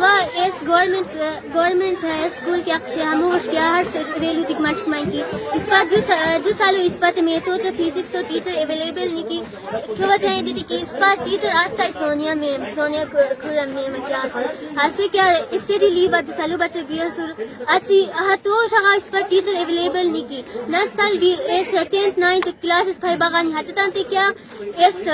तवा इस गवर्नमेंट है स्कूल के अक्षय हम क्या हर रेलू दिख मार्च की इस बार जो सालों इस बार में तो फिजिक्स तो टीचर अवेलेबल नहीं की क्या वजह दी कि इस बार टीचर आज तक सोनिया खुरम मैम क्लास हासे क्या स्टडी लीव आज सालों बच्चे बियर सुर अच्छी तो शगा इस बार टीचर अवेलेबल नहीं की न साल दी इस 10th 9th क्लासेस फाइ बागानी हततान ते क्या इस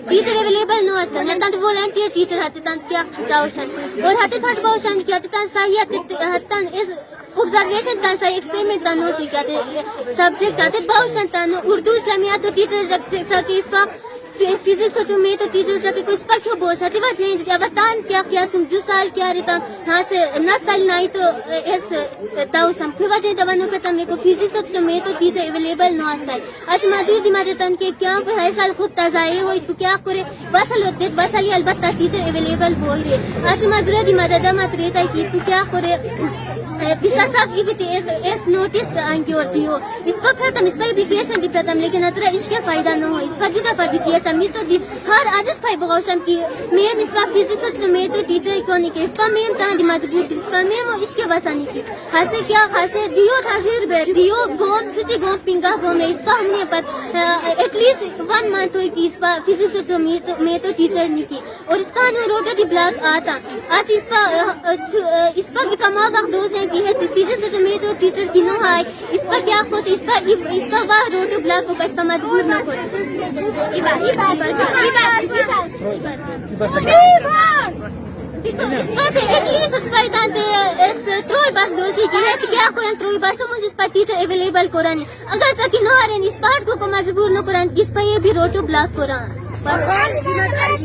टीचर अवेलेबल नो असन हततान वॉलंटियर टीचर हततान क्या ट्राउशन और हते थर्ड बाउशन क्या हततान सही हततान इस ऑब्जर्वेशन ता सही एक्सपेरिमेंट ता नो शिका सब्जेक्ट हते बाउशन ता उर्दू इस्लामिया तो टीचर रख इस पा फिजिक्स जो में तो टीचर रखे को इस पर क्यों बोल सकती वह चेंज क्या बतान क्या क्या सुन जो साल क्या रहता यहाँ से न साल नहीं तो इस ताऊ सम फिर वजह दवानों पे तमने को फिजिक्स जो में तो टीचर अवेलेबल न आसा है आज माधुरी दिमाग तन के क्या हर साल खुद ताजाए हो तो क्या करे बसल होते बसल अलबत्ता टीचर अवेलेबल बोल रहे आज माधुरी दिमाग दमा रहता है कि तू क्या करे पिछला साल इस नोटिस अंक्योर दियो इस पर प्रथम इस पर एप्लीकेशन दी प्रथम लेकिन अतरा इसके फायदा न हो इस पर जुदा फायदा दिया समी तो दी हर आदेश फाइ बगावसम की मैम इस पर फिजिक्स से मैं तो टीचर को नहीं के इस पर मैम ता दी मजबूर इस पर मैम इसके बसानी की हासे क्या खासे दियो था फिर बे दियो गोम छुची गोम पिंगा गोम इस पर हमने पर एटलीस्ट 1 मंथ हुई कि इस पर फिजिक्स से मैं तो टीचर नहीं की और इस पर रोटो दी ब्लॉक आता आज इस पर कमा वक्त दो से की है फिजिक्स जो में तो टीचर की नो है इस पर क्या आपको इस पर वह रोटो ब्लॉक को इस पर मजबूर न करो इस पर एटलीस्ट इस पर दांते इस ट्रोई बस दोषी की है कि क्या करें ट्रोई बस मुझे इस पर टीचर अवेलेबल करानी अगर चाकी न आ रहे इस पार्ट को मजबूर न करानी इस पर ये भी रोटो ब्लॉक करान बस